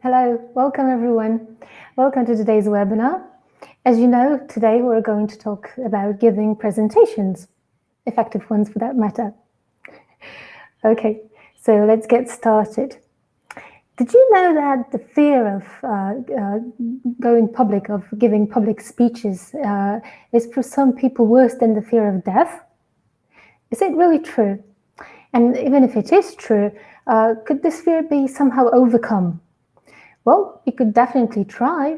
Hello, welcome everyone. Welcome to today's webinar. As you know, today we're going to talk about giving presentations, effective ones for that matter. Okay, so let's get started. Did you know that the fear of going public, of giving public speeches, is for some people worse than the fear of death? Is it really true? And even if it is true, could this fear be somehow overcome? Well, you could definitely try.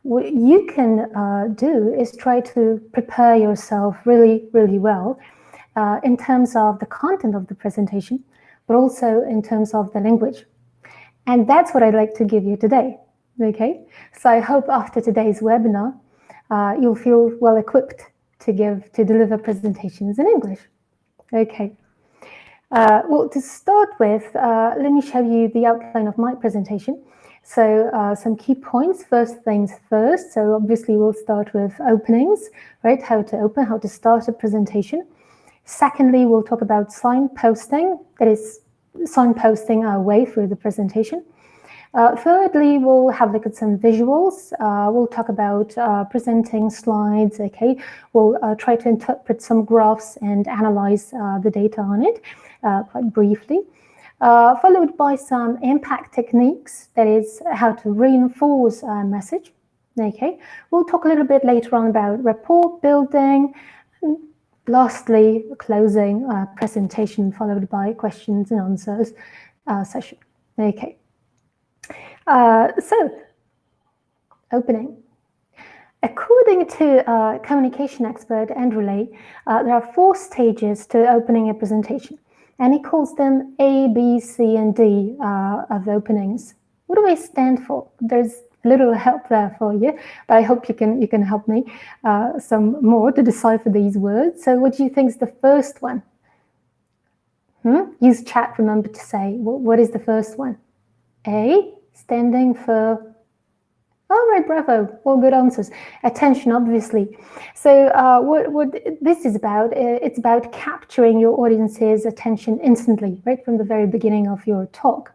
What you can do is try to prepare yourself really, really well in terms of the content of the presentation, but also in terms of the language. And that's what I'd like to give you today, okay? So I hope after today's webinar, you'll feel well equipped to deliver presentations in English, okay? Well, to start with, let me show you the outline of my presentation. So some key points, first things first. So obviously we'll start with openings, right? How to open, how to start a presentation. Secondly, we'll talk about signposting, that is signposting our way through the presentation. Thirdly, we'll have a look at some visuals. We'll talk about presenting slides, okay? We'll try to interpret some graphs and analyze the data on it quite briefly. Followed by some impact techniques, that is how to reinforce a message, okay? We'll talk a little bit later on about rapport building. And lastly, closing presentation followed by questions and answers session, okay? So, opening. According to communication expert Andrew Lay, there are 4 stages to opening a presentation. And he calls them A, B, C, and D of openings. What do they stand for? There's a little help there for you, but I hope you can help me some more to decipher these words. So what do you think is the first one? Use chat, remember to say, what is the first one? A, standing for... All right, bravo, all good answers. Attention, obviously. So what this is about, it's about capturing your audience's attention instantly, right from the very beginning of your talk.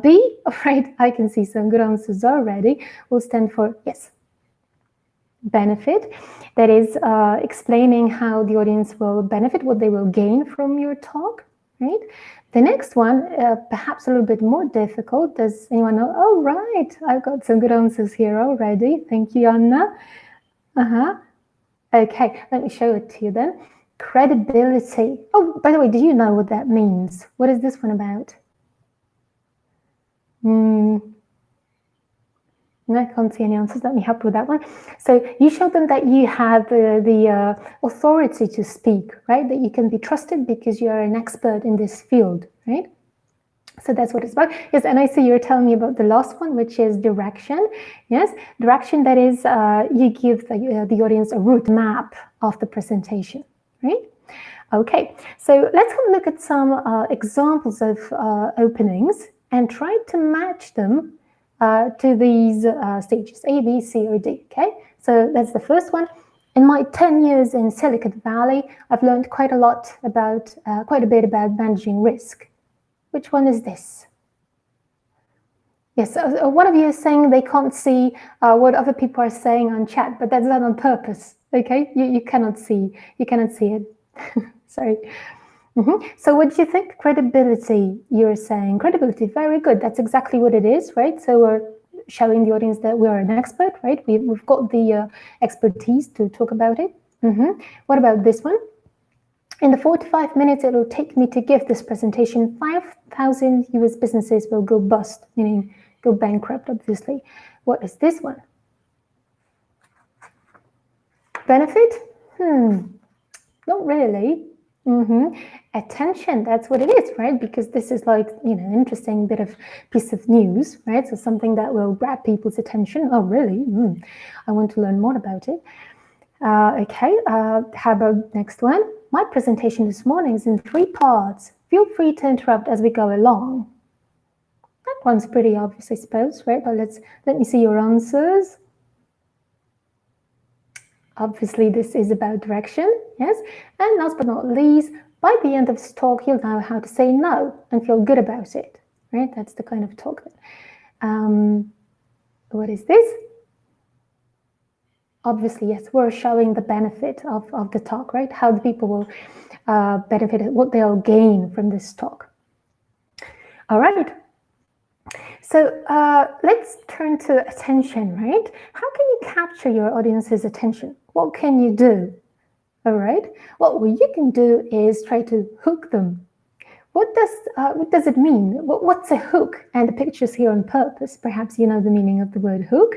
B, all right, I can see some good answers already, will stand for yes. Benefit, that is explaining how the audience will benefit, what they will gain from your talk, right? The next one, perhaps a little bit more difficult. Does anyone know? Oh, right. I've got some good answers here already. Thank you, Anna. Okay, let me show it to you then. Credibility. Oh, by the way, do you know what that means? What is this one about? I can't see any answers. Let me help with that one. So you show them that you have the authority to speak, right? That you can be trusted because you are an expert in this field, right? So that's what it's about. Yes, and I see you're telling me about the last one, which is direction. Yes, direction, that is you give the audience a route map of the presentation, right? Okay, so let's have a look at some examples of openings and try to match them to these stages, A, B, C, or D, okay? So that's the first one. In my 10 years in Silicon Valley, I've learned quite a bit about managing risk. Which one is this? Yes, one of you is saying they can't see what other people are saying on chat, but that's not on purpose, okay? You cannot see it, sorry. So what do you think? Credibility, you're saying. Credibility, very good. That's exactly what it is, right? So we're showing the audience that we are an expert, right? We've got the expertise to talk about it. What about this one? In the 45 minutes it will take me to give this presentation, 5,000 US businesses will go bust, meaning go bankrupt, obviously. What is this one? Benefit? Not really. Attention, that's what it is, right? Because this is like, an interesting piece of news, right? So something that will grab people's attention. Oh, really? I want to learn more about it. Okay, how about next one? My presentation this morning is in 3 parts. Feel free to interrupt as we go along. That one's pretty obvious, I suppose, right? But let me see your answers. Obviously, this is about direction, yes? And last but not least, by the end of this talk, you'll know how to say no and feel good about it, right? That's the kind of talk that What is this? Obviously, yes, we're showing the benefit of the talk, right? How the people will benefit, what they'll gain from this talk. All right. So let's turn to attention, right? How can you capture your audience's attention? What can you do? All right. Well, what you can do is try to hook them. What does it mean? What's a hook? And the picture's here on purpose. Perhaps you know the meaning of the word hook.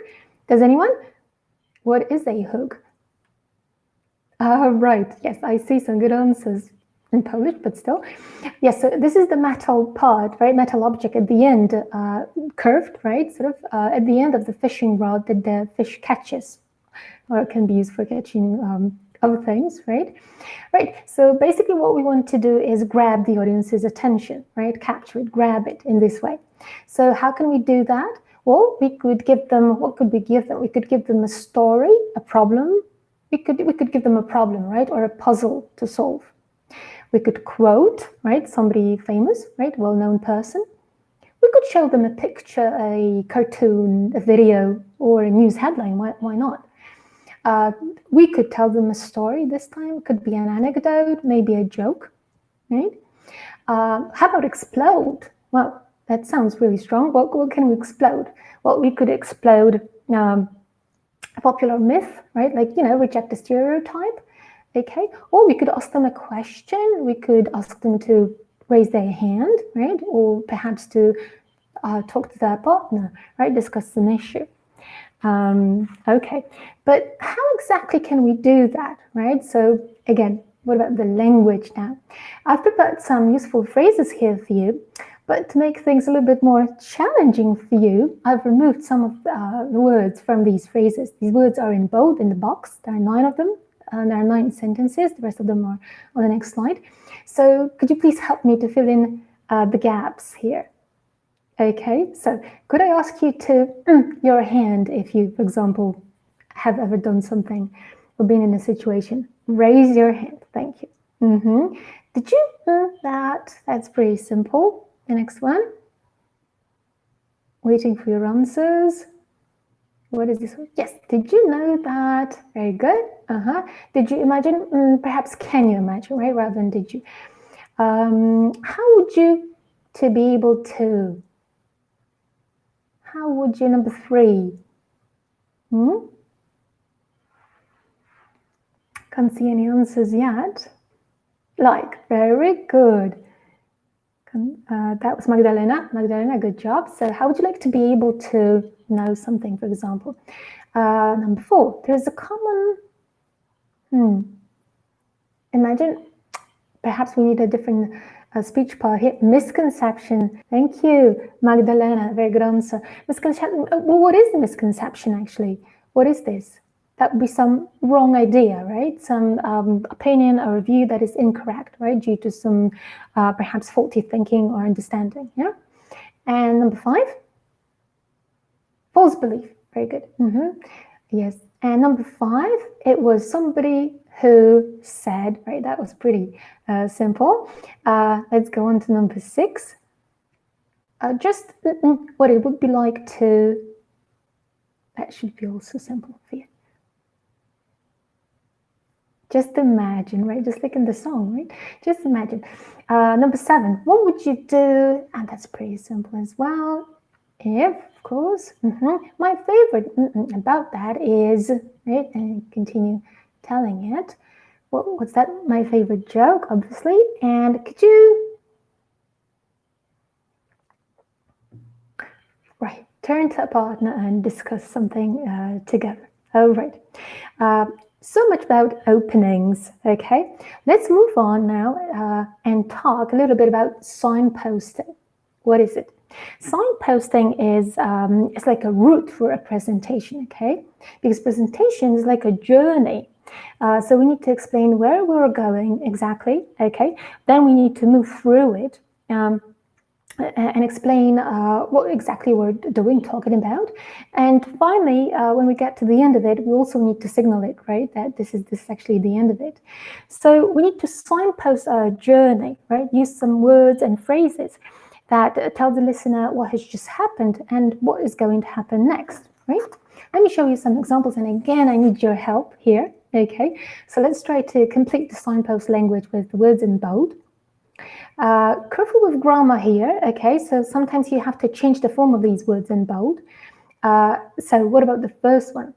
Does anyone? What is a hook? Right. Yes, I see some good answers in Polish, but still. Yes, so this is the metal part, right? Metal object at the end, curved, right? Sort of at the end of the fishing rod that the fish catches, or it can be used for catching other things, right? Right. So basically what we want to do is grab the audience's attention, right? Capture it, grab it in this way. So how can we do that? Well, we could give them, what could we give them? We could give them a story, a problem. We could give them a problem, right? Or a puzzle to solve. We could quote, right? Somebody famous, right? Well-known person. We could show them a picture, a cartoon, a video, or a news headline. Why not? We could tell them a story this time. It could be an anecdote, maybe a joke, right? How about explode? Well, that sounds really strong. What can we explode? Well, we could explode a popular myth, right? Like, reject a stereotype, okay? Or we could ask them a question. We could ask them to raise their hand, right? Or perhaps to talk to their partner, right? Discuss some issue. Okay, but how exactly can we do that, right? So again, what about the language now? I've prepared some useful phrases here for you, but to make things a little bit more challenging for you, I've removed some of the words from these phrases. These words are in bold in the box. There are 9 of them, and there are 9 sentences. The rest of them are on the next slide. So could you please help me to fill in the gaps here? Okay, so could I ask you to your hand if you, for example, have ever done something or been in a situation? Raise your hand. Thank you. Did you know that? That's pretty simple. The next one. Waiting for your answers. What is this one? Yes. Did you know that? Very good. Did you imagine? Perhaps can you imagine, right? Rather than did you. How would you to be able to? How would you, number 3? Can't see any answers yet. Like, very good. That was Magdalena. Magdalena, good job. So how would you like to be able to know something, for example? Number 4, there's a common, imagine, perhaps we need a different speech part here. Misconception. Thank you, Magdalena. Very good answer. Misconception. Well, what is the misconception actually? What is this? That would be some wrong idea, right? Some opinion or view that is incorrect, right? Due to some perhaps faulty thinking or understanding. Yeah. And number 5, false belief. Very good. Yes. And number 5, it was somebody who said, right? That was pretty simple. Let's go on to number 6. Just what it would be like to, that should be also simple for you. Just imagine, right? Just like in the song, right? Just imagine. Number 7, what would you do? And that's pretty simple as well. If, of course, my favorite about that is, right? And continue telling it. What's that? My favorite joke, obviously. And could you, right, turn to a partner and discuss something together. All right. So much about openings, okay? Let's move on now and talk a little bit about signposting. What is it? Signposting is it's like a route for a presentation, okay? Because presentation is like a journey. So we need to explain where we're going exactly, okay? Then we need to move through it and explain what exactly we're doing, talking about. And finally, when we get to the end of it, we also need to signal it, right? That this is actually the end of it. So we need to signpost our journey, right? Use some words and phrases. that tell the listener what has just happened and what is going to happen next, right? Let me show you some examples, and again, I need your help here, okay? So let's try to complete the signpost language with words in bold. Careful with grammar here, okay? So sometimes you have to change the form of these words in bold. So what about the first one?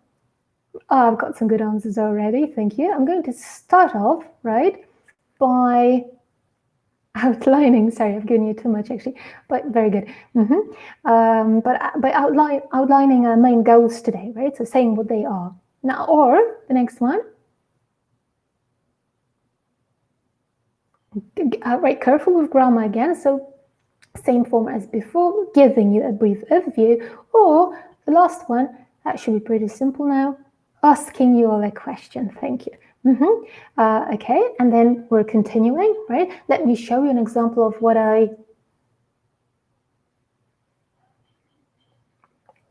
Oh, I've got some good answers already, thank you. I'm going to start off, right, by outlining, sorry, I've given you too much actually, but very good. But by outlining our main goals today, right? So saying what they are. Now, or the next one, right, careful with grammar again. So same form as before, giving you a brief overview, or the last one, that should be pretty simple now, asking you all a question. Thank you. Okay, and then we're continuing, right? Let me show you an example of what I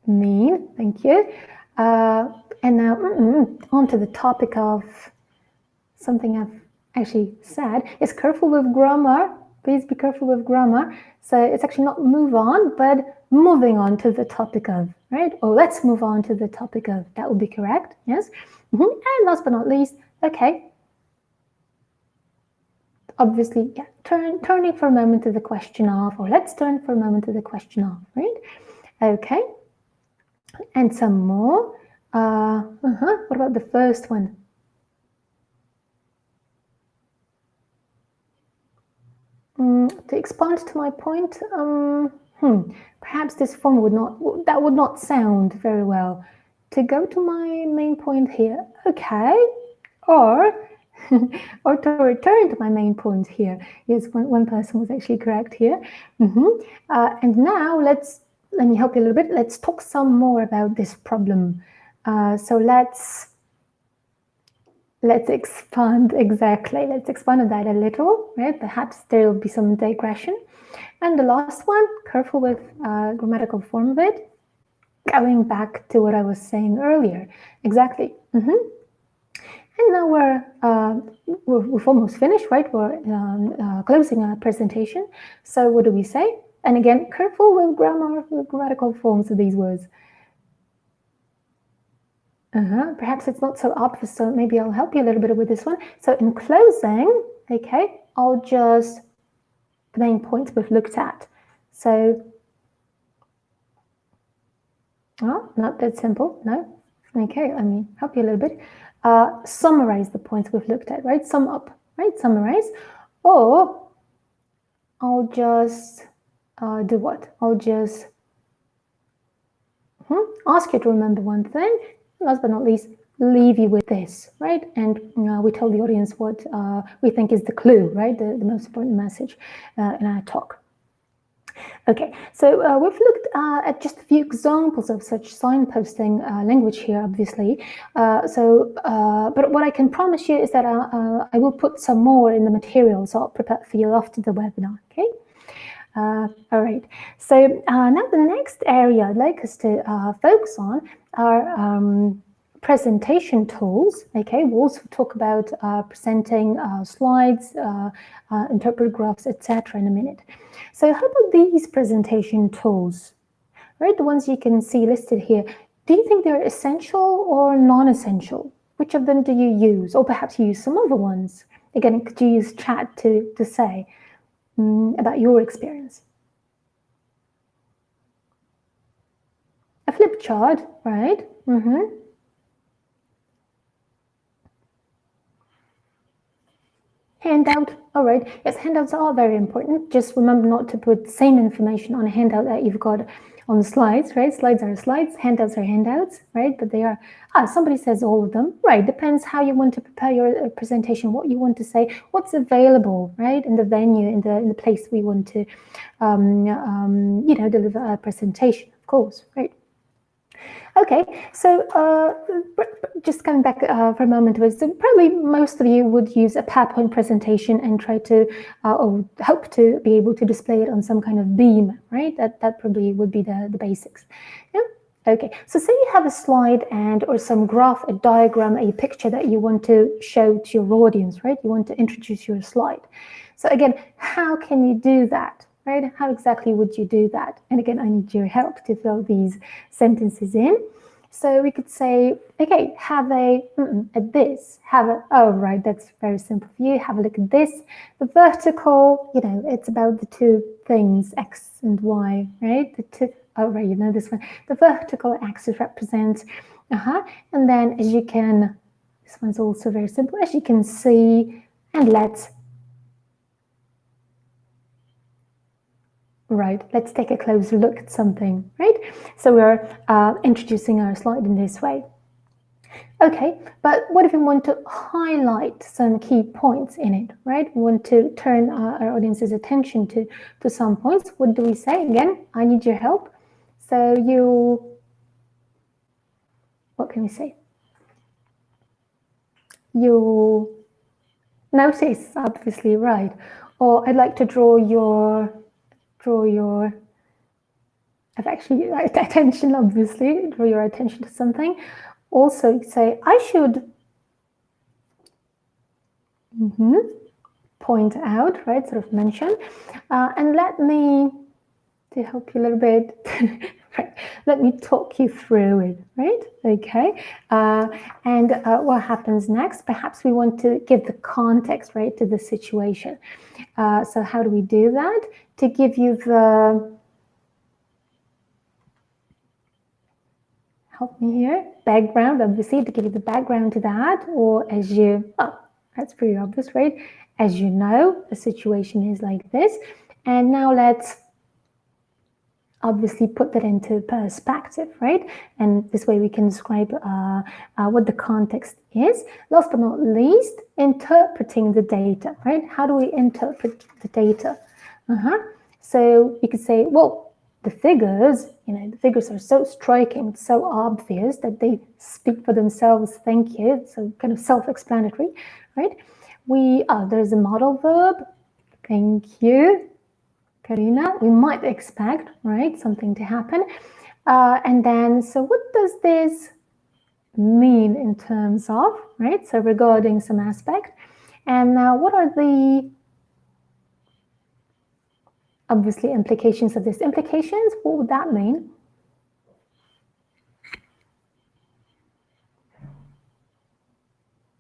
mean. Thank you. And now on to the topic of something I've actually said. Is careful with grammar. Please be careful with grammar. So it's actually not move on, but moving on to the topic of, right? Or let's move on to the topic of. That would be correct. Yes. And last but not least, okay. Obviously, yeah, turning for a moment to the question of, or let's turn for a moment to the question of, right? Okay. And some more. What about the first one? To expand to my point, perhaps this form would not sound very well. To go to my main point here, okay, or to return to my main point here. Yes, one person was actually correct here. And now let me help you a little bit. Let's talk some more about this problem. So let's expand, exactly. Let's expand on that a little, right? Perhaps there will be some digression. And the last one, careful with grammatical form of it. Going back to what I was saying earlier. Exactly. And now we've almost finished, right? We're closing our presentation. So what do we say? And again, careful with grammatical forms of these words. Perhaps it's not so obvious, so maybe I'll help you a little bit with this one. So in closing, okay, I'll just the main points we've looked at. So, not that simple, no. Okay, let me help you a little bit. Summarize the points we've looked at, right? Sum up, right? Summarize. Or I'll just do what? I'll just ask you to remember one thing. Last but not least, leave you with this, right? And we tell the audience what we think is the clue, right? The most important message in our talk. Okay, so we've looked at just a few examples of such signposting language here, obviously. But what I can promise you is that I will put some more in the materials I'll prepare for you after the webinar, okay? All right, so now the next area I'd like us to focus on are presentation tools. Okay, we'll also talk about presenting slides, interpret graphs, etc. in a minute. So how about these presentation tools, right? The ones you can see listed here. Do you think they're essential or non-essential? Which of them do you use? Or perhaps you use some other ones. Again, could you use chat to say about your experience? A flip chart, right? Handout, all right. Yes, handouts are very important. Just remember not to put the same information on a handout that you've got on the slides, right? Slides are slides, handouts are handouts, right? But they are, somebody says all of them, right? Depends how you want to prepare your presentation, what you want to say, what's available, right? In the venue, in the place we want to, deliver a presentation, of course, right? Okay, so just coming back for a moment, so probably most of you would use a PowerPoint presentation and try to, or hope to be able to display it on some kind of beam, right? That probably would be the basics. Yeah? Okay, so say you have a slide or some graph, a diagram, a picture that you want to show to your audience, right? You want to introduce your slide. So again, how can you do that? right? How exactly would you do that? And again, I need your help to fill these sentences in. So we could say, okay, have a at this, have a, oh, right, that's very simple for you. Have a look at this. The vertical, you know, it's about the two things, X and Y, right? The two, oh, right, you know this one. The vertical axis represents, and then as you can, this one's also very simple, as you can see, and let's take a closer look at something, right? So we're introducing our slide in this way. Okay, but what if we want to highlight some key points in it, right? We want to turn our audience's attention to some points. What do we say? Again, I need your help. So what can we say? You notice, obviously, right? Or I'd like to draw your attention, obviously, draw your attention to something. Also say, I should point out, right, sort of mention, and let me, to help you a little bit, right, let me talk you through it, right? Okay, and what happens next? Perhaps we want to give the context, right, to the situation. So how do we do that? To give you the, help me here, background, obviously, to give you the background to that, or as you, oh, that's pretty obvious, right? As you know, the situation is like this. And now let's obviously put that into perspective, right? And this way we can describe what the context is. Last but not least, interpreting the data, right? How do we interpret the data? So you could say, well, the figures, you know, the figures are so striking, so obvious that they speak for themselves. Thank you. So kind of self-explanatory, right? There's a modal verb. Thank you, Karina. We might expect, right, something to happen. And then, so what does this mean in terms of, right? So regarding some aspect. And now what are the, obviously, implications of this? Implications, what would that mean?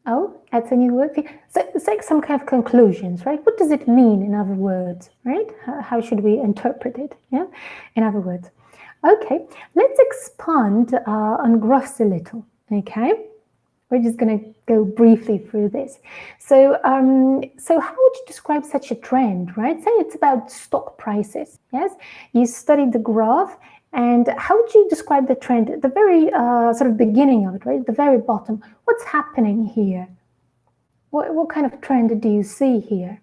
Oh, that's a new word. So it's like some kind of conclusions, right? What does it mean, in other words, right? How should we interpret it, yeah? In other words. Okay, let's expand on graphs a little, okay? We're just going to go briefly through this. So, so how would you describe such a trend, right? Say it's about stock prices, yes? You studied the graph, and how would you describe the trend at the very sort of beginning of it, right? At the very bottom. What's happening here? What kind of trend do you see here?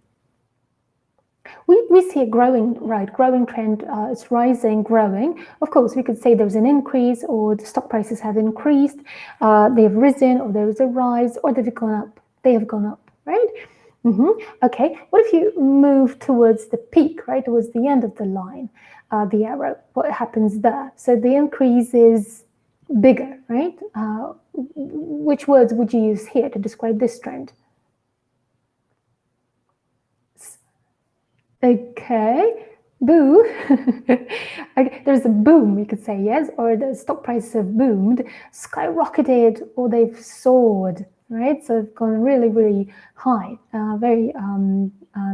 We see a growing trend. It's rising, growing. Of course, we could say there's an increase, or the stock prices have increased, they've risen, or there is a rise, or they've gone up. They have gone up, right? Okay, what if you move towards the peak, right, towards the end of the line, the arrow? What happens there? So the increase is bigger, right? Which words would you use here to describe this trend? Okay, boo. Okay, there's a boom, you could say, yes, or the stock prices have boomed, skyrocketed, or they've soared, right? So it's gone really, really high, very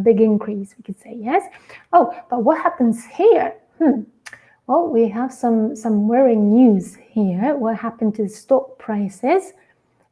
big increase, we could say, yes. Oh, but what happens here? Well, we have some worrying news here. What happened to stock prices?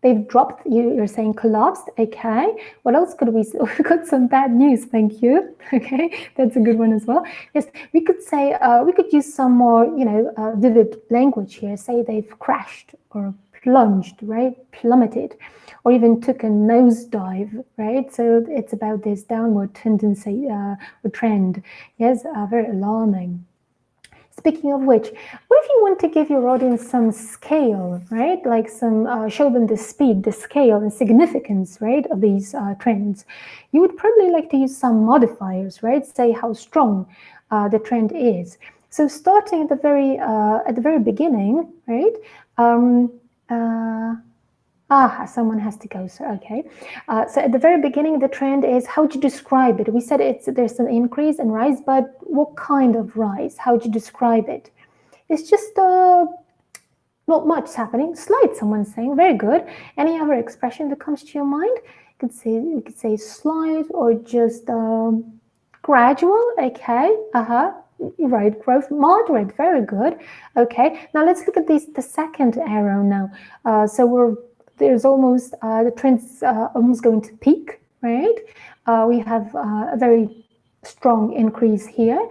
They've dropped, you're saying collapsed, okay. What else could we say? We got some bad news, thank you. Okay, that's a good one as well. Yes, we could say, we could use some more, you know, vivid language here. Say they've crashed or plunged, right, plummeted, or even took a nosedive, right? So it's about this downward tendency or trend. Yes, very alarming. Speaking of which, what if you want to give your audience some scale, right? Like some, show them the speed, the scale and significance, right, of these trends. You would probably like to use some modifiers, right? Say how strong the trend is. So starting at the very beginning, right? Someone has to go, sir. Okay. So at the very beginning, the trend is, how would you describe it? We said there's an increase and rise, but what kind of rise? How would you describe it? It's just not much happening. Slight, someone's saying. Very good. Any other expression that comes to your mind? You could say slight or just gradual. Okay. Right, growth, moderate, very good. Okay, now let's look at the second arrow now. So there's almost, the trend's almost going to peak, right? We have a very strong increase here.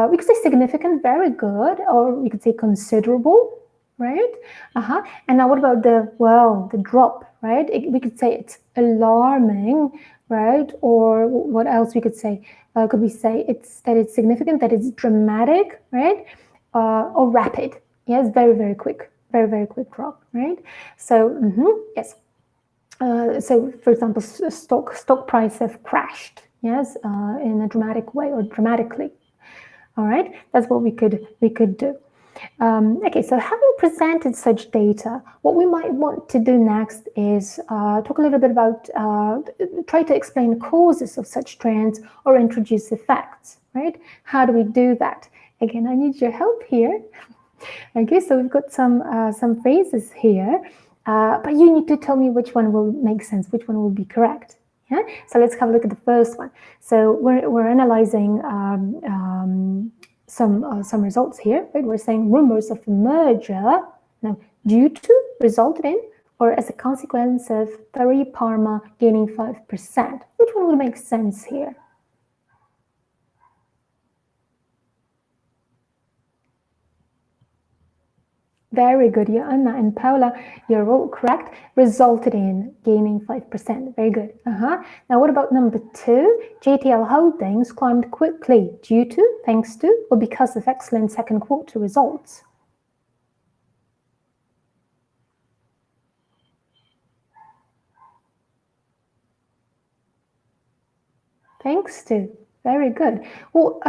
We could say significant, very good, or we could say considerable, right? And now what about the drop, right? We could say it's alarming, right? Or what else we could say? Could we say that it's significant, that it's dramatic, right? Or rapid? Yes, very, very quick, very, very quick drop, right? So yes. So, for example, stock price have crashed, yes, in a dramatic way or dramatically. All right, that's what we could do. Okay, so having presented such data, what we might want to do next is talk a little bit about, try to explain causes of such trends or introduce effects, right? How do we do that? Again, I need your help here. Okay, so we've got some phrases here, but you need to tell me which one will make sense, which one will be correct. Yeah, so let's have a look at the first one. So we're analyzing some results here, right? We're saying rumors of a merger, now due to, resulted in, or as a consequence of Tari Parma gaining 5%. Which one will make sense here? Very good, Joanna and Paula, you're all correct. Resulted in gaining 5%. Very good. Now, what about number 2? JTL Holdings climbed quickly due to, thanks to, or because of excellent second quarter results. Thanks to. Very good. Well,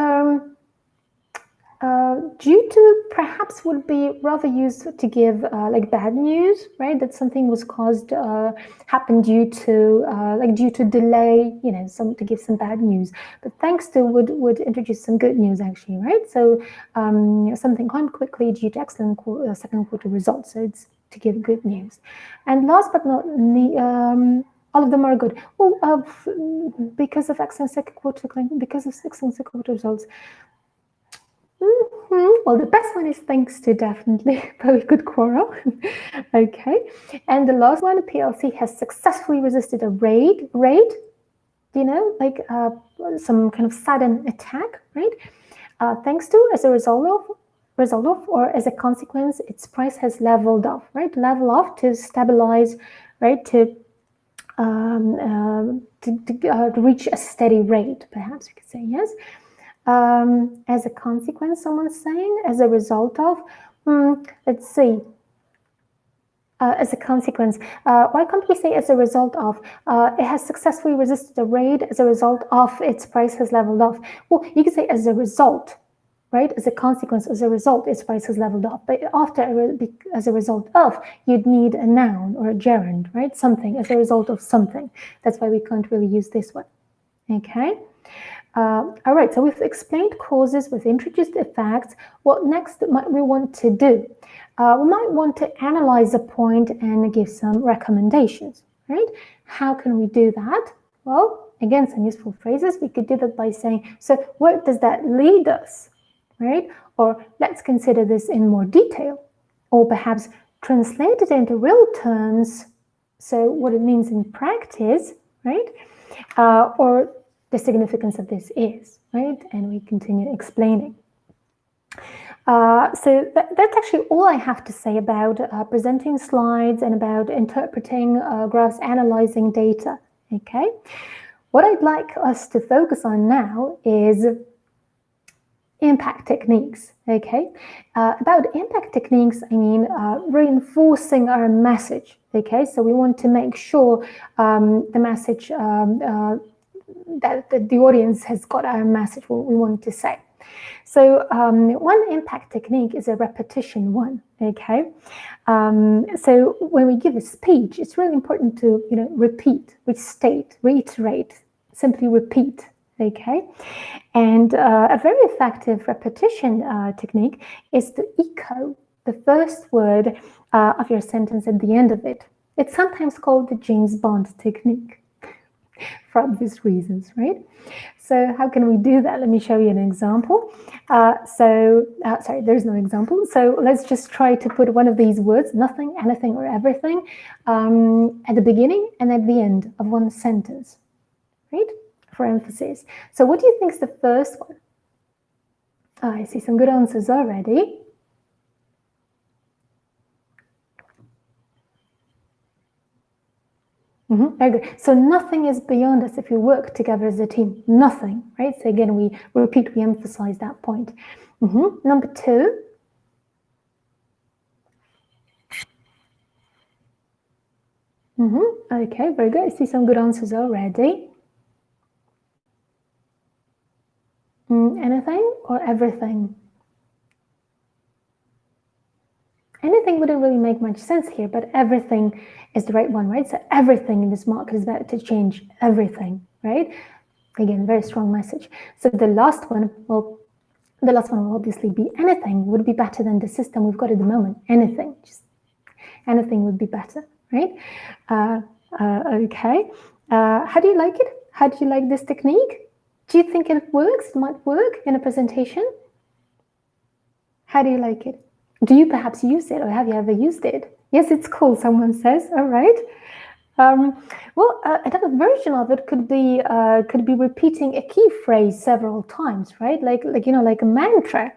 due to perhaps would be rather used to give like bad news, right? That something was caused, happened due to due to delay, you know, to give some bad news. But thanks to would introduce some good news actually, right? So something climbed quickly due to excellent second quarter results. So it's to give good news. And last but not least, all of them are good. Well, because of excellent second quarter, because of excellent second quarter results. Well, the best one is thanks to, definitely. Very good quarrel. Okay. And the last one, PLC has successfully resisted a raid, you know, like some kind of sudden attack, right? Thanks to, as a result of, or as a consequence, its price has leveled off, right? Level off to stabilize, right? To reach a steady rate, perhaps you could say, yes. As a consequence, someone's saying, as a result of, let's see, as a consequence, why can't we say as a result of? It has successfully resisted a raid, as a result of its price has leveled off. Well, you could say as a result, right? As a consequence, as a result, its price has leveled off. But after, as a result of, you'd need a noun or a gerund, right? Something, as a result of something. That's why we can't really use this one, okay? All right, so we've explained causes, we've introduced effects. What next might we want to do? We might want to analyze a point and give some recommendations, right? How can we do that? Well, again, some useful phrases. We could do that by saying, so where does that lead us, right? Or let's consider this in more detail, or perhaps translate it into real terms, so what it means in practice, right? Or the significance of this is, right? And we continue explaining. So that's actually all I have to say about presenting slides and about interpreting graphs, analyzing data, okay? What I'd like us to focus on now is impact techniques, okay? About impact techniques, I mean reinforcing our message, okay? So we want to make sure the message, that the audience has got our message, what we want to say. So one impact technique is a repetition one, okay? So when we give a speech, it's really important to, repeat, restate, reiterate, simply repeat, okay? And a very effective repetition technique is to echo the first word of your sentence at the end of it. It's sometimes called the James Bond technique for obvious reasons, right? So how can we do that? Let me show you an example. Sorry, there's no example. So let's just try to put one of these words, nothing, anything, or everything, at the beginning and at the end of one sentence, right? For emphasis. So what do you think is the first one? I see some good answers already. Very good. So nothing is beyond us if we work together as a team. Nothing, right? So again, we repeat, we emphasize that point. Number two. Okay, very good. I see some good answers already. Anything or everything? Anything wouldn't really make much sense here, but everything is the right one, right? So everything in this market is about to change, everything, right? Again, very strong message. So the last one will obviously be anything would be better than the system we've got at the moment. Anything, just anything would be better, right? Okay. How do you like it? How do you like this technique? Do you think it works? It might work in a presentation? How do you like it? Do you perhaps use it, or have you ever used it? Yes, it's cool, someone says. All right. Well, another version of it could be repeating a key phrase several times, right? Like a mantra.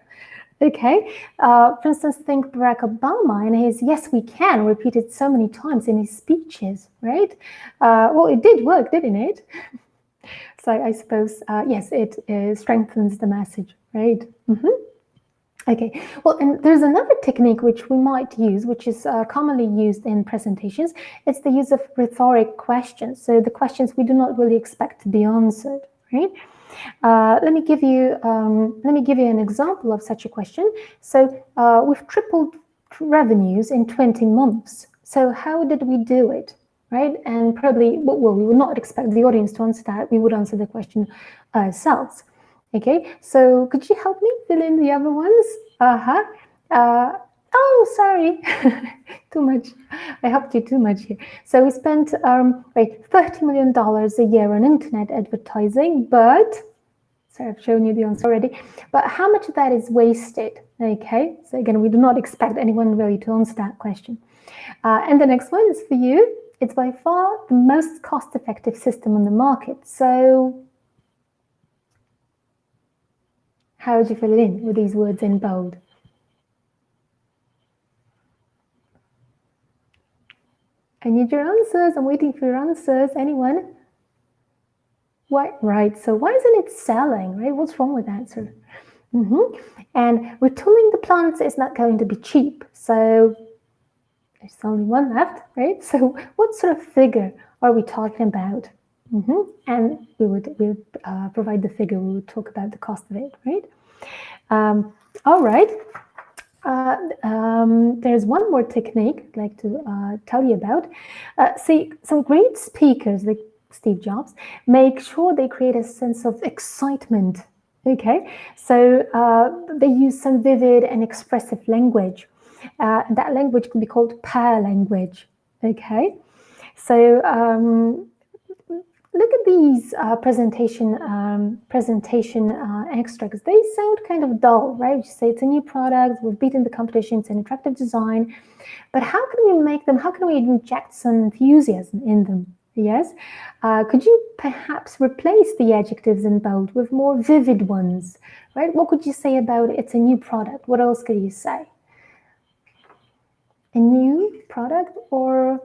Okay. For instance, think Barack Obama and his "Yes, we can" repeated so many times in his speeches, right? Well, it did work, didn't it? So I suppose yes, it strengthens the message, right? Okay, well, and there's another technique which we might use, which is commonly used in presentations. It's the use of rhetoric questions. So the questions we do not really expect to be answered, right? Let me give you an example of such a question. So we've tripled revenues in 20 months. So how did we do it, right? And probably, well, we would not expect the audience to answer that. We would answer the question ourselves. Okay, so could you help me fill in the other ones? Oh, sorry, too much. I helped you too much here. So we spent $30 million a year on internet advertising, but sorry, I've shown you the answer already. But how much of that is wasted? Okay, so again, we do not expect anyone really to answer that question. And the next one is for you. It's by far the most cost-effective system on the market. So how would you fill it in with these words in bold? I need your answers. I'm waiting for your answers. Anyone? Why? Right. So why isn't it selling? Right? What's wrong with that, sir? And retooling the plants is not going to be cheap. So there's only one left, right? So what sort of figure are we talking about? And we would provide the figure. We would talk about the cost of it, right? All right. There's one more technique I'd like to tell you about. See, some great speakers like Steve Jobs make sure they create a sense of excitement. Okay, so they use some vivid and expressive language. That language can be called paralanguage. Okay, so look at these presentation extracts. They sound kind of dull, right? You say it's a new product, we've beaten the competition, it's an attractive design. But how can we make them, how can we inject some enthusiasm in them? Yes? Could you perhaps replace the adjectives in bold with more vivid ones, right? What could you say about it's a new product? What else could you say? A new product, or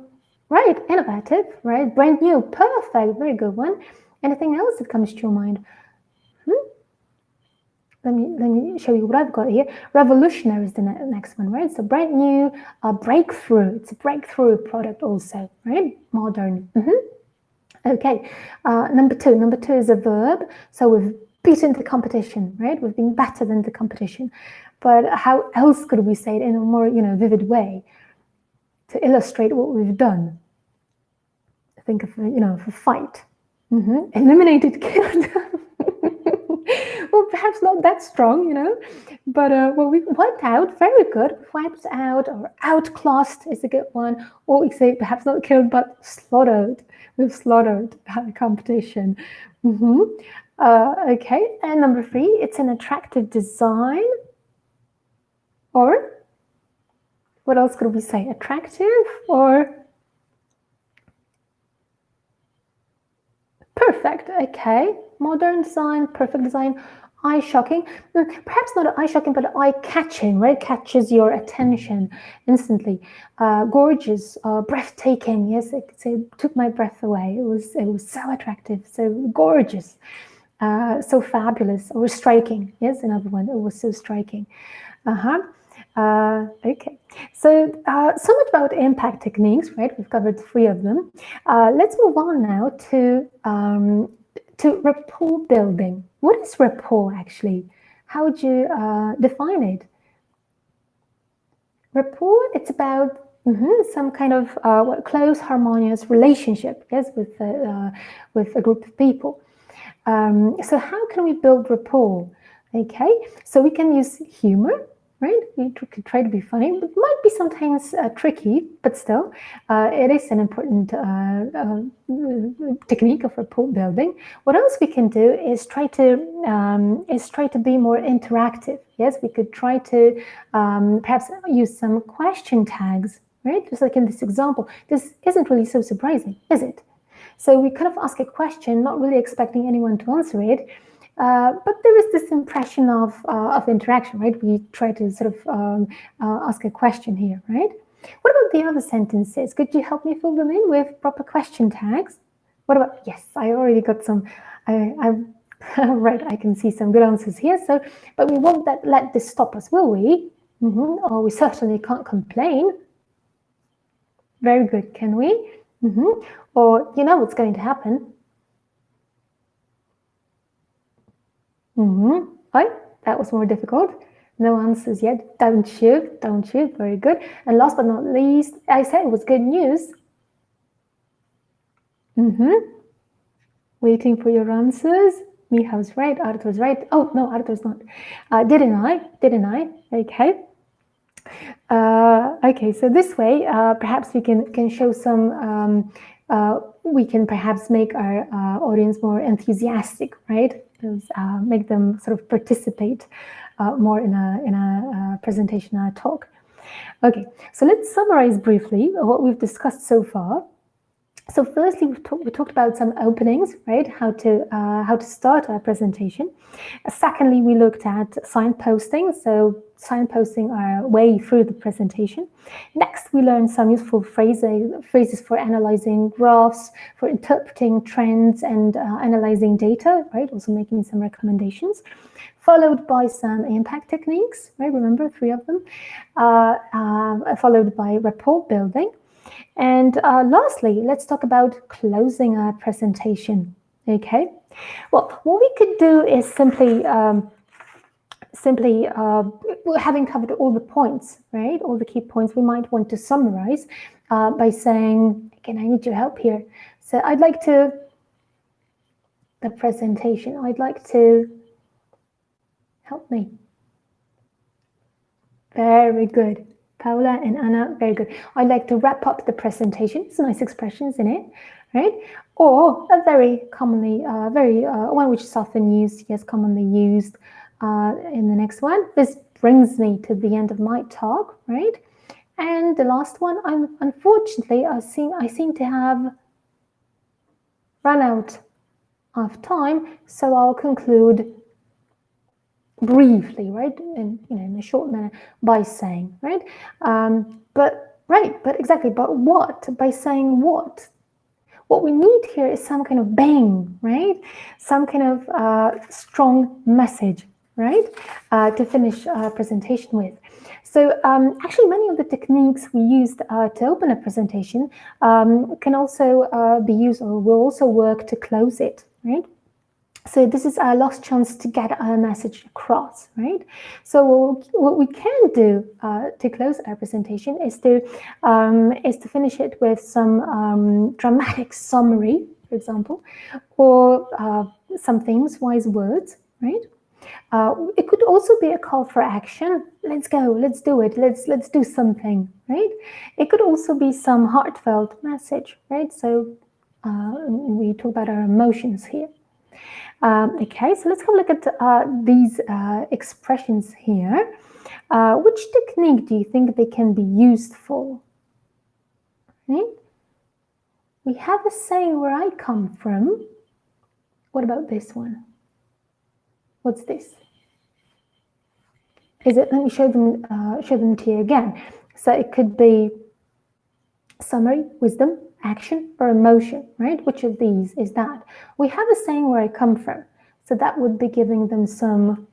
right, innovative, right? Brand new, perfect, very good one. Anything else that comes to your mind? Let me show you what I've got here. Revolutionary is the next one, right? So brand new, breakthrough. It's a breakthrough product also, right? Modern. Okay. Number two is a verb. So we've beaten the competition, right? We've been better than the competition. But how else could we say it in a more, vivid way to illustrate what we've done? Think of, a fight. Eliminated, killed. Well, perhaps not that strong, but we wiped out, very good. Wiped out or outclassed is a good one. Or we say perhaps not killed, but slaughtered. We've slaughtered the competition. Okay, and number 3, it's an attractive design. Or what else could we say? Attractive or perfect? Okay, modern design, perfect design, eye-shocking. Perhaps not eye-shocking, but eye-catching, right? Catches your attention instantly. Gorgeous, breathtaking. Yes, it took my breath away. It was so attractive, so gorgeous, so fabulous, or striking. Yes, another one. It was so striking. Okay, so much about impact techniques, right? We've covered 3 of them. Let's move on now to rapport building. What is rapport actually? How would you define it? Rapport, it's about some kind of close, harmonious relationship, yes, with a group of people. So how can we build rapport? Okay, so we can use humor, right? We could try to be funny. It might be sometimes tricky, but still, it is an important technique of rapport building. What else we can do is try to be more interactive. Yes, we could try to perhaps use some question tags, right? Just like in this example. This isn't really so surprising, is it? So we kind of ask a question, not really expecting anyone to answer it. But there is this impression of interaction, right? We try to sort of ask a question here, right? What about the other sentences? Could you help me fill them in with proper question tags? What about, yes, I already got some, right, I can see some good answers here. So, but we won't let this stop us, will we? Or we certainly can't complain. Very good, can we? Or you know what's going to happen. Oh, that was more difficult. No answers yet. Don't shoot. Very good. And last but not least, I said it was good news. Waiting for your answers. Miha's right. Arthur's right. Oh no, Arthur's not. Didn't I? Okay. Okay. So this way, perhaps we can show some. We can perhaps make our audience more enthusiastic, right? Make them sort of participate more in a presentation, a talk. Okay, so let's summarize briefly what we've discussed so far. So firstly, we talked about some openings, right? How to start our presentation. Secondly, we looked at signposting. So signposting our way through the presentation. Next, we learned some useful phrases for analyzing graphs, for interpreting trends and analyzing data, right? Also making some recommendations. Followed by some impact techniques, right? Remember 3 of them. Followed by rapport building. And lastly, let's talk about closing our presentation. Okay. Well, what we could do is simply having covered all the points, right? All the key points, we might want to summarize by saying, again, I need your help here. So I'd like to help me. Very good. Paula and Anna, very good. I'd like to wrap up the presentation. It's a nice expression, isn't it? Right? Or a very commonly, one which is often used, yes, commonly used in the next one. This brings me to the end of my talk, right? And the last one, unfortunately, I seem to have run out of time, so I'll conclude briefly, right, in a short manner, by saying, right, but what? By saying what? What we need here is some kind of bang, right? Some kind of strong message, right, to finish our presentation with. So actually, many of the techniques we used to open a presentation can also be used or will also work to close it, right? So this is our last chance to get our message across, right? So what we can do to close our presentation is to finish it with some dramatic summary, for example, or some things, wise words, right? It could also be a call for action. Let's go, let's do it, let's do something, right? It could also be some heartfelt message, right? So we talk about our emotions here. Okay, so let's have a look at these expressions here. Which technique do you think they can be used for? Right? We have a saying where I come from. What about this one? What's this? Is it? Let me show them to you again. So it could be summary, wisdom, action, or emotion, right? Which of these is that? We have a saying where I come from. So that would be giving them some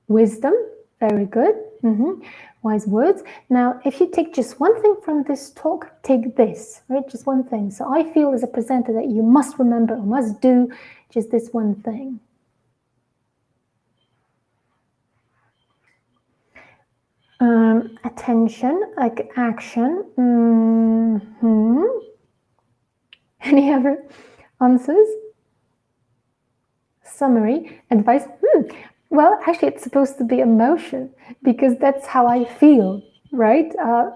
wisdom. Very good. Wise words. Now, if you take just one thing from this talk, take this, right? Just one thing. So I feel as a presenter that you must remember or must do just this one thing. Attention, like action. Any other answers? Summary, advice. Well, actually, it's supposed to be emotion because that's how I feel, right?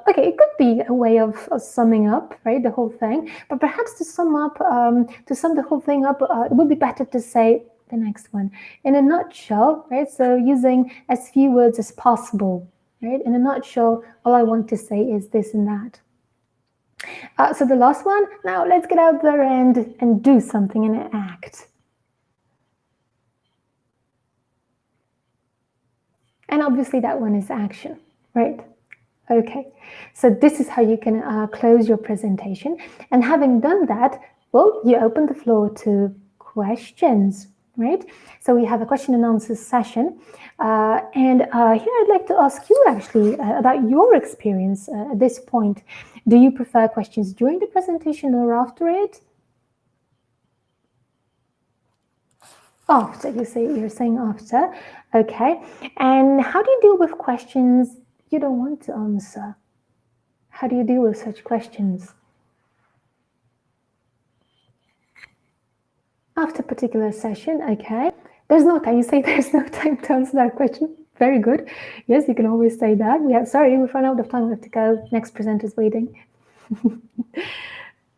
Okay, it could be a way of summing up, right, the whole thing. But perhaps to sum the whole thing up, it would be better to say the next one in a nutshell, right? So using as few words as possible, right? In a nutshell, all I want to say is this and that. So the last one. Now let's get out there and do something and act. And obviously that one is action, right? Okay, so this is how you can close your presentation. And having done that, well, you open the floor to questions, right? So we have a question and answer session. And here I'd like to ask you actually about your experience at this point. Do you prefer questions during the presentation or after it? After, you're saying after. Okay, and how do you deal with questions you don't want to answer? How do you deal with such questions? After a particular session, okay. There's no time. You say there's no time to answer that question. Very good. Yes, you can always say that. Sorry, we've run out of time. We have to go. Next presenter's waiting.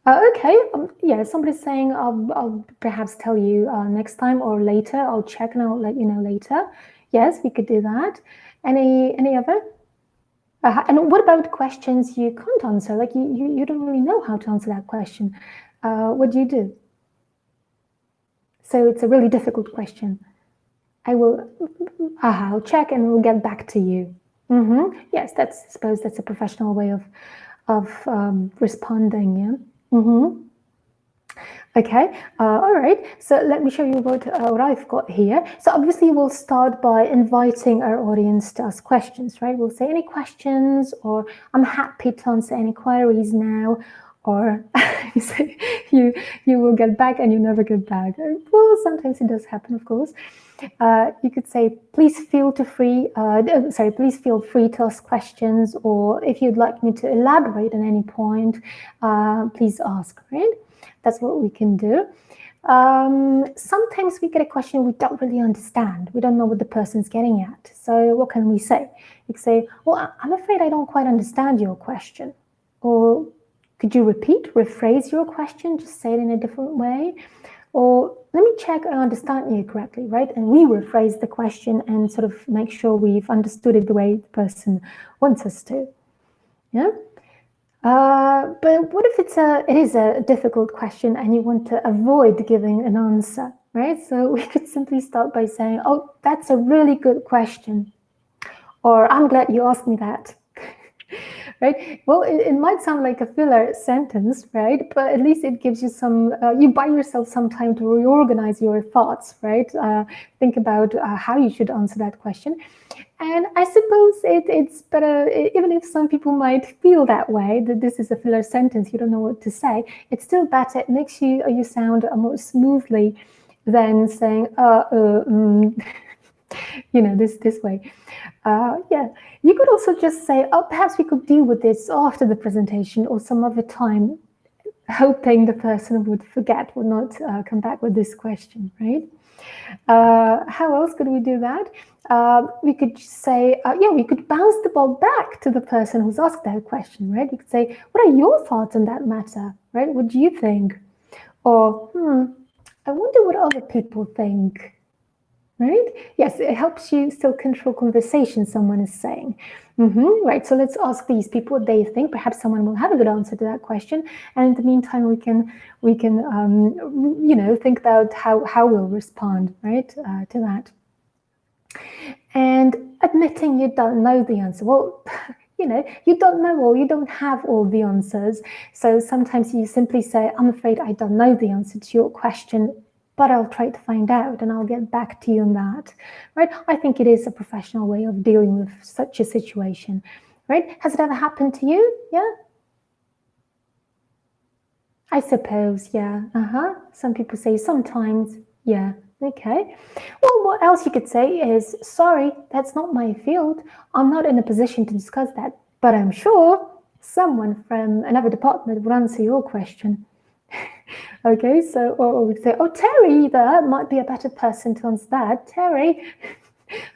Okay. Yeah, somebody's saying I'll perhaps tell you next time or later. I'll check and I'll let you know later. Yes, we could do that. Any other? And what about questions you can't answer? Like you don't really know how to answer that question. What do you do? So it's a really difficult question. I'll check and we'll get back to you. Yes, I suppose that's a professional way of responding. Yeah. Okay, all right. So let me show you what I've got here. So obviously we'll start by inviting our audience to ask questions, right? We'll say any questions, or I'm happy to answer any queries now, or you will get back and you never get back. Well, sometimes it does happen, of course. You could say, please feel free to ask questions, or if you'd like me to elaborate on any point, please ask, right? That's what we can do. Sometimes we get a question we don't really understand. We don't know what the person's getting at. So what can we say? We can say, well, I'm afraid I don't quite understand your question. Or could you rephrase your question, just say it in a different way? Or let me check I understand you correctly, right? And we rephrase the question and sort of make sure we've understood it the way the person wants us to. Yeah. But what if it is a difficult question and you want to avoid giving an answer, right? So we could simply start by saying, oh, that's a really good question. Or I'm glad you asked me that. right? Well, it might sound like a filler sentence, right? But at least it gives you some, you buy yourself some time to reorganize your thoughts, right? Think about how you should answer that question. And I suppose it's better, even if some people might feel that way, that this is a filler sentence, you don't know what to say, it's still better. It makes you sound more smoothly than saying, this way. Yeah, you could also just say, oh, perhaps we could deal with this after the presentation or some other time, hoping the person would forget, would not come back with this question, right? How else could we do that? We could say, we could bounce the ball back to the person who's asked that question, right? We could say, what are your thoughts on that matter, right? What do you think? Or, I wonder what other people think. Right? Yes, it helps you still control conversation someone is saying. Right, so let's ask these people what they think. Perhaps someone will have a good answer to that question. And in the meantime, we can think about how we'll respond, right, to that. And admitting you don't know the answer. Well, you don't know or you don't have all the answers. So sometimes you simply say, I'm afraid I don't know the answer to your question, but I'll try to find out and I'll get back to you on that, right? I think it is a professional way of dealing with such a situation, right? Has it ever happened to you? Yeah? I suppose, yeah. Some people say sometimes, yeah. Okay. Well, what else you could say is, sorry, that's not my field. I'm not in a position to discuss that, but I'm sure someone from another department would answer your question. Okay, so, or we say, oh, Terry, that might be a better person to answer that. Terry,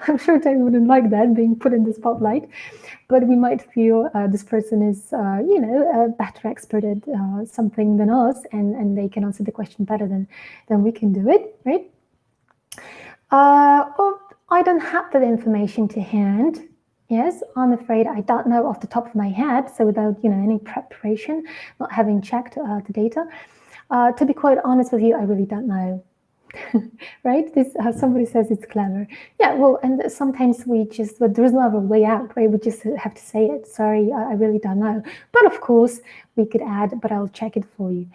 I'm sure Terry wouldn't like that, being put in the spotlight, but we might feel this person is, a better expert at something than us, and they can answer the question better than we can do it, right? Or I don't have that information to hand. Yes, I'm afraid I don't know off the top of my head. So without any preparation, not having checked the data, to be quite honest with you, I really don't know. Right? This somebody says it's clever. Yeah, well, and sometimes but there's no other way out, right? We just have to say it. Sorry, I really don't know. But of course, we could add, but I'll check it for you.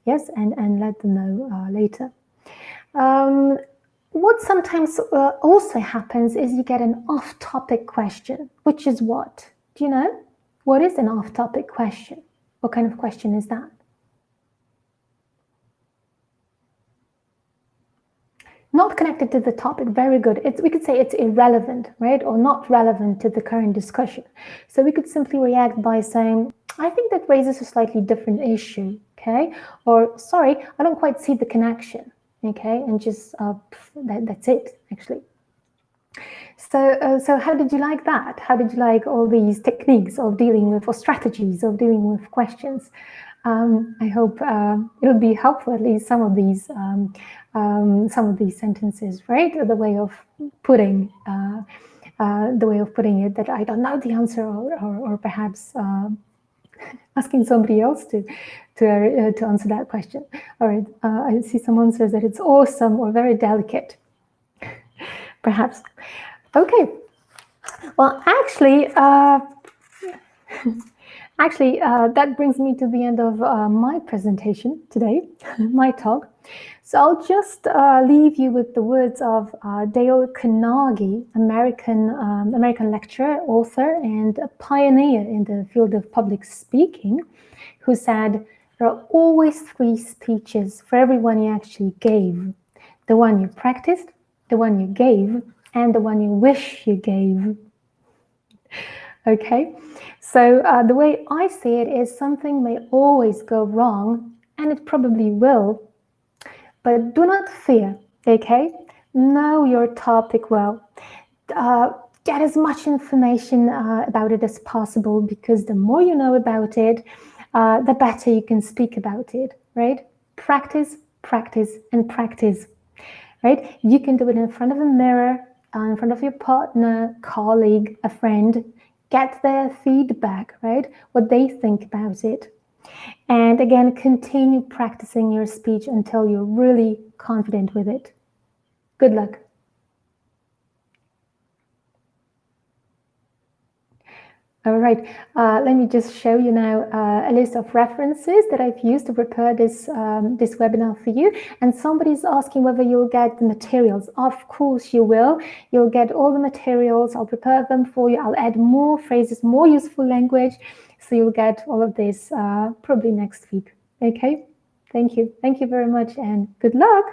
Yes, and let them know later. What sometimes also happens is you get an off-topic question, which is what? Do you know? What is an off-topic question? What kind of question is that? Not connected to the topic, very good. We could say it's irrelevant, right? Or not relevant to the current discussion. So we could simply react by saying, I think that raises a slightly different issue, okay? Or, sorry, I don't quite see the connection, okay? And just, that's it, actually. So how did you like that? How did you like all these techniques of dealing with, or strategies of dealing with questions? I hope it'll be helpful, at least some of these sentences, right? The way of putting it, that I don't know the answer, or perhaps asking somebody else to answer that question. All right, I see some answers that it's awesome or very delicate, perhaps. Okay. Well, actually, that brings me to the end of my presentation today, my talk. So I'll just leave you with the words of Dale Carnegie, American lecturer, author, and a pioneer in the field of public speaking, who said, there are always three speeches for everyone you actually gave. The one you practiced, the one you gave, and the one you wish you gave. Okay, so the way I see it is something may always go wrong, and it probably will, but do not fear, okay? Know your topic well. Get as much information about it as possible, because the more you know about it, the better you can speak about it, right? Practice, practice, and practice, right? You can do it in front of a mirror, in front of your partner, colleague, a friend. Get their feedback, right? What they think about it. And again, continue practicing your speech until you're really confident with it. Good luck. All right, let me just show you now a list of references that I've used to prepare this webinar for you. And somebody's asking whether you'll get the materials. Of course you will. You'll get all the materials. I'll prepare them for you. I'll add more phrases, more useful language. So you'll get all of this probably next week. Okay, thank you. Thank you very much and good luck.